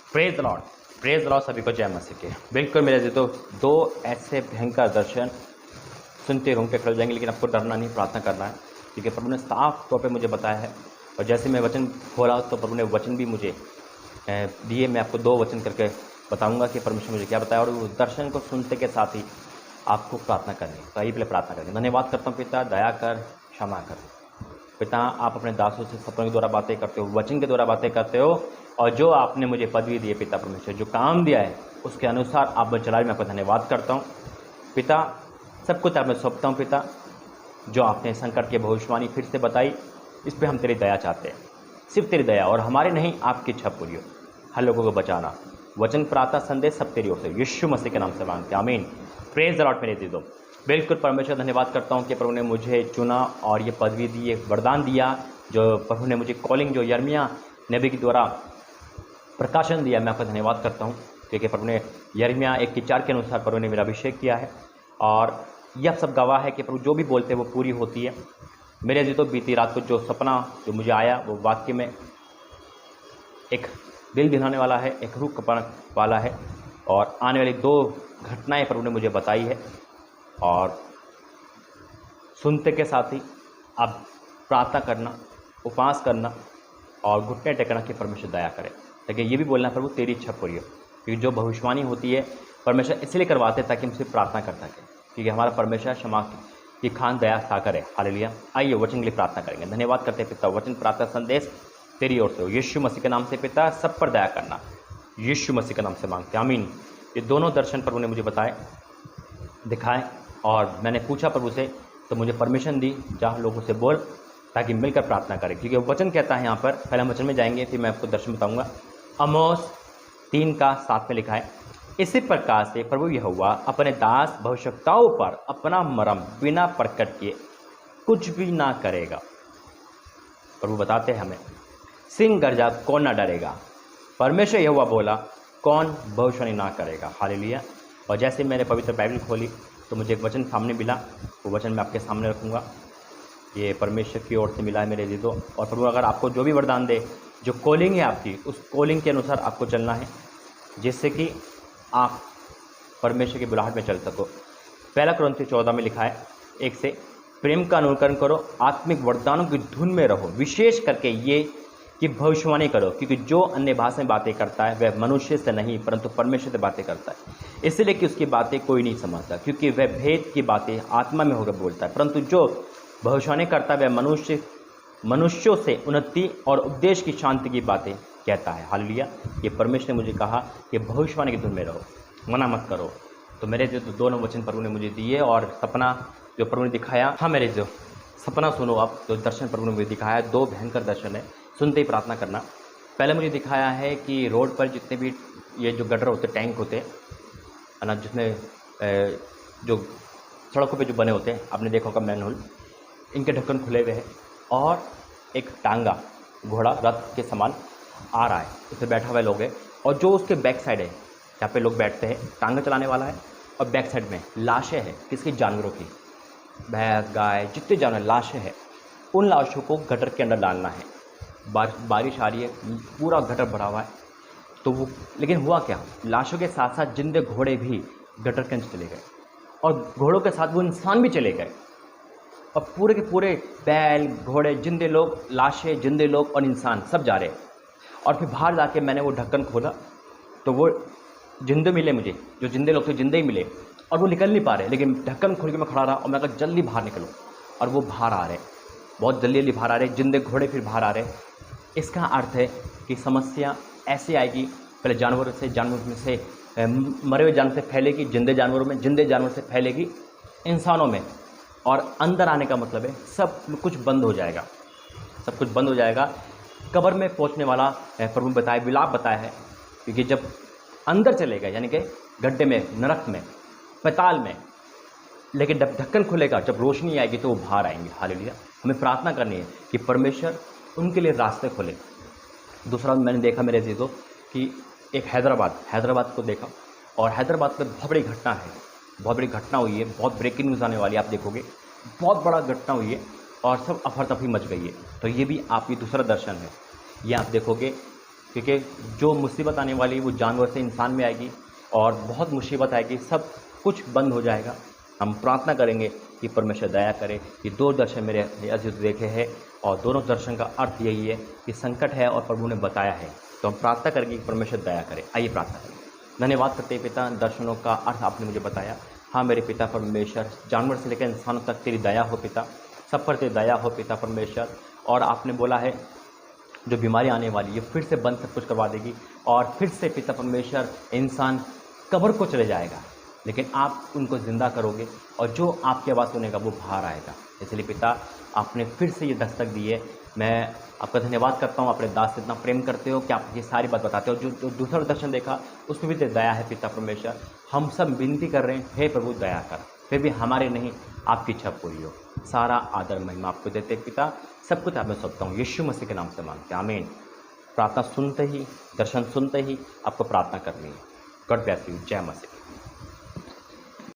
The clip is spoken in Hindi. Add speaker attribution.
Speaker 1: Praise Lord, praise Lord. सभी को जय मसीह की। बिल्कुल मेरे जी, तो दो ऐसे भयंकर दर्शन सुनते रोंगटे खड़े हो जाएंगे, लेकिन आपको डरना नहीं, प्रार्थना करना है, क्योंकि प्रभु ने साफ तौर पे मुझे बताया है। और जैसे मैं वचन खोला तो प्रभु ने वचन भी मुझे दिए। मैं आपको दो वचन करके बताऊंगा कि परमेश्वर मुझे क्या बताया, और उस दर्शन को सुनते के साथ ही आपको प्रार्थना करनी है। तो आइए पहले प्रार्थना करेंगे। धन्यवाद करता हूँ पिता, दया कर, क्षमा कर। पिता, आप अपने दासों से सपनों के द्वारा बातें करते हो, वचन के द्वारा बातें करते हो, और जो आपने मुझे पदवी दी है पिता परमेश्वर, जो काम दिया है उसके अनुसार आप चला। मैं आपका धन्यवाद करता हूँ पिता। सब कुछ आप मैं सौंपता हूँ पिता। जो आपने संकट की भविष्यवाणी फिर से बताई, इस पर हम तेरी दया चाहते हैं, सिर्फ तेरी दया, और हमारे नहीं आपकी इच्छा पूरी हो। हर लोगों को बचाना। वचन प्रार्थना संदेश सब तेरी ओर से यीशु मसीह के नाम से मांगते हैं, आमीन। Praise the Lord. मेरे दे दो बिल्कुल परमेश्वर, धन्यवाद करता हूँ कि प्रभु ने मुझे चुना और ये पदवी दी, एक वरदान दिया। जो प्रभु ने मुझे कॉलिंग, जो यिर्मयाह नबी के द्वारा प्रकाशन दिया, मैं आपका धन्यवाद करता हूँ, क्योंकि प्रभु ने यिर्मयाह 1:4 के अनुसार प्रभु ने मेरा अभिषेक किया है। और यह सब गवाह है कि प्रभु जो भी बोलते हैं वो पूरी होती है। मेरे जी, तो बीती रात को जो सपना जो मुझे आया वो वाक्य में एक दिल दिलाने वाला है, एक रूह कपाने वाला है, और आने वाली दो घटनाएं प्रभु ने मुझे बताई है। और सुनते के साथ ही आप प्रार्थना करना, उपवास करना और घुटने टेकना कि परमेश्वर दया करे। लेकिन ये भी बोलना प्रभु तेरी इच्छा पूरी हो, क्योंकि जो भविष्यवाणी होती है परमेश्वर इसलिए करवाते हैं ताकि हम सिर्फ प्रार्थना कर सकें, क्योंकि हमारा परमेश्वर क्षमा की खान दया सागर है। हालेलुया। आइए वचन के लिए प्रार्थना करेंगे। धन्यवाद करते हैं पिता, वचन प्रार्थना संदेश तेरी ओर से हो, यीशु मसीह के नाम से पिता, सब पर दया करना, यीशु मसीह के नाम से मांगते हैं, आमीन। ये दोनों दर्शन प्रभु ने मुझे बताए, दिखाए, और मैंने पूछा प्रभु से, तो मुझे परमिशन दी, जहाँ लोगों से बोल, ताकि मिलकर प्रार्थना करें, क्योंकि वचन कहता है यहाँ पर। पहले हम वचन में जाएंगे, फिर मैं आपको दर्शन बताऊंगा। आमोस 3:7 में लिखा है, इसी प्रकार से प्रभु यहोवा अपने दास भविष्यवक्ताओं पर अपना मर्म बिना प्रकट किए कुछ भी ना करेगा। प्रभु बताते हैं हमें, सिंह गर्जा कौन ना डरेगा, परमेश्वर यहोवा बोला कौन भविष्यवाणी ना करेगा। हालेलुया। और जैसे मैंने पवित्र बाइबल खोली तो मुझे एक वचन सामने मिला, वो वचन मैं आपके सामने रखूँगा। ये परमेश्वर की ओर से मिला है मेरे जीतो। और प्रभु अगर आपको जो भी वरदान दे, जो कॉलिंग है आपकी, उस कॉलिंग के अनुसार आपको चलना है, जिससे कि आप परमेश्वर की बुलाहट में चल सको। 1 कुरिन्थियों 14 में लिखा है 1 से, प्रेम का अनुकरण करो, आत्मिक वरदानों की धुन में रहो, विशेष करके ये कि भविष्यवाणी करो, क्योंकि जो अन्य भाषा में बातें करता है वह मनुष्य से नहीं परंतु परमेश्वर से बातें करता है, इसलिए कि उसकी बातें कोई नहीं समझता, क्योंकि वह भेद की बातें आत्मा में होकर बोलता है। परंतु जो भविष्यवाणी करता है वह मनुष्यों से उन्नति और उपदेश की शांति की बातें कहता है। हालेलुया। ये परमेश्वर ने मुझे कहा कि भविष्यवाणी की धुन में रहो, मना मत करो। तो मेरे जो दोनों वचन प्रभु ने मुझे दिए, और सपना जो प्रभु ने दिखाया, हाँ मेरे जो सपना सुनो आप, जो दर्शन प्रभु ने मुझे दिखाया, दो भयंकर दर्शन है, सुनते ही प्रार्थना करना। पहले मुझे दिखाया है कि रोड पर जितने भी ये जो गटर होते, टैंक होते हैं ना, जिसमें जो सड़कों पे जो बने होते हैं, आपने देखा होगा मैनहोल, इनके ढक्कन खुले हुए हैं, और एक टांगा घोड़ा रथ के समान आ रहा है, उसमें बैठा हुआ लोग है, और जो उसके बैक साइड है जहाँ पे लोग बैठते हैं, टांगा चलाने वाला है, और बैक साइड में लाशें हैं, किसकी, जानवरों की, भैंस गाय जितने जानवर लाशें हैं, उन लाशों को गटर के अंदर डालना है। बारिश आ रही है, पूरा गटर भरा हुआ है, तो वो, लेकिन हुआ क्या, लाशों के साथ साथ जिंदे घोड़े भी गटर के अंदर चले गए, और घोड़ों के साथ वो इंसान भी चले गए, और पूरे के पूरे बैल घोड़े, जिंदे लोग, लाशें, जिंदे लोग और इंसान सब जा रहे। और फिर बाहर जाके मैंने वो ढक्कन खोला, तो वो जिंदे मिले मुझे, जो जिंदे लोग थे जिंदे ही मिले, और वो निकल नहीं पा रहे, लेकिन ढक्कन खोल के मैं खड़ा रहा, और मैं कहा जल्दी बाहर निकलो, और वो बाहर आ रहे, बहुत जल्दी बाहर आ रहे, जिंदे घोड़े फिर बाहर आ रहे। इसका अर्थ है कि समस्या ऐसे आएगी, पहले जानवरों में से मरे हुए जानवर से फैलेगी, जिंदे जानवरों में, जिंदे जानवर से फैलेगी इंसानों में, और अंदर आने का मतलब है सब कुछ बंद हो जाएगा, सब कुछ बंद हो जाएगा। कब्र में पहुंचने वाला प्रभु बताया, विलाप बताया है, क्योंकि जब अंदर चले गए, यानी कि गड्ढे में, नरक में, पैताल में, लेकिन जब ढक्कन खुलेगा, जब रोशनी आएगी तो वो बाहर आएंगे। हालेलुया। हमें प्रार्थना करनी है कि परमेश्वर उनके लिए रास्ते खोले। दूसरा मैंने देखा मेरे चीज़ों कि एक हैदराबाद को देखा, और हैदराबाद में बहुत बड़ी घटना है, बहुत बड़ी घटना हुई है, बहुत ब्रेकिंग न्यूज़ आने वाली है, आप देखोगे बहुत बड़ा घटना हुई है, और सब अफर तफरी मच गई है। तो ये भी आपकी दूसरा दर्शन है, ये आप देखोगे क्योंकि जो मुसीबत आने वाली है वो जानवर से इंसान में आएगी और बहुत मुसीबत आएगी, सब कुछ बंद हो जाएगा। हम प्रार्थना करेंगे कि परमेश्वर दया करे। ये दो दर्शन मेरे अजीत देखे हैं और दोनों दर्शन का अर्थ यही है कि संकट है और प्रभु ने बताया है, तो हम प्रार्थना करेंगे कि परमेश्वर दया करे। आइए प्रार्थना करें। धन्यवाद करते हैं पिता, दर्शनों का अर्थ आपने मुझे बताया। हाँ मेरे पिता परमेश्वर, जानवर से लेकर इंसानों तक तेरी दया हो पिता, सब पर तेरी दया हो पिता परमेश्वर। और आपने बोला है जो बीमारी आने वाली है फिर से बंद सब कुछ करवा देगी और फिर से पिता परमेश्वर इंसान कब्र को चले जाएगा, लेकिन आप उनको ज़िंदा करोगे और जो आपकी आवाज़ सुनेगा वो बाहर आएगा। इसलिए पिता आपने फिर से ये दस्तक दी है। मैं आपका धन्यवाद करता हूँ, अपने दास से इतना प्रेम करते हो कि आप ये सारी बात बताते हो। जो दूसरा दर्शन देखा उसमें भी तेरी दया है पिता परमेश्वर। हम सब विनती कर रहे हैं, हे प्रभु दया कर, फिर भी हमारे नहीं आपकी इच्छा पूरी हो। सारा आदर महिमा आपको देते पिता, सब कुछ आप मैं सौंपता हूँ, यीशु मसीह के नाम से मांगते हैं, आमीन। प्रार्थना सुनते ही, दर्शन सुनते ही आपको प्रार्थना करनी है। God bless you. जय मसीह।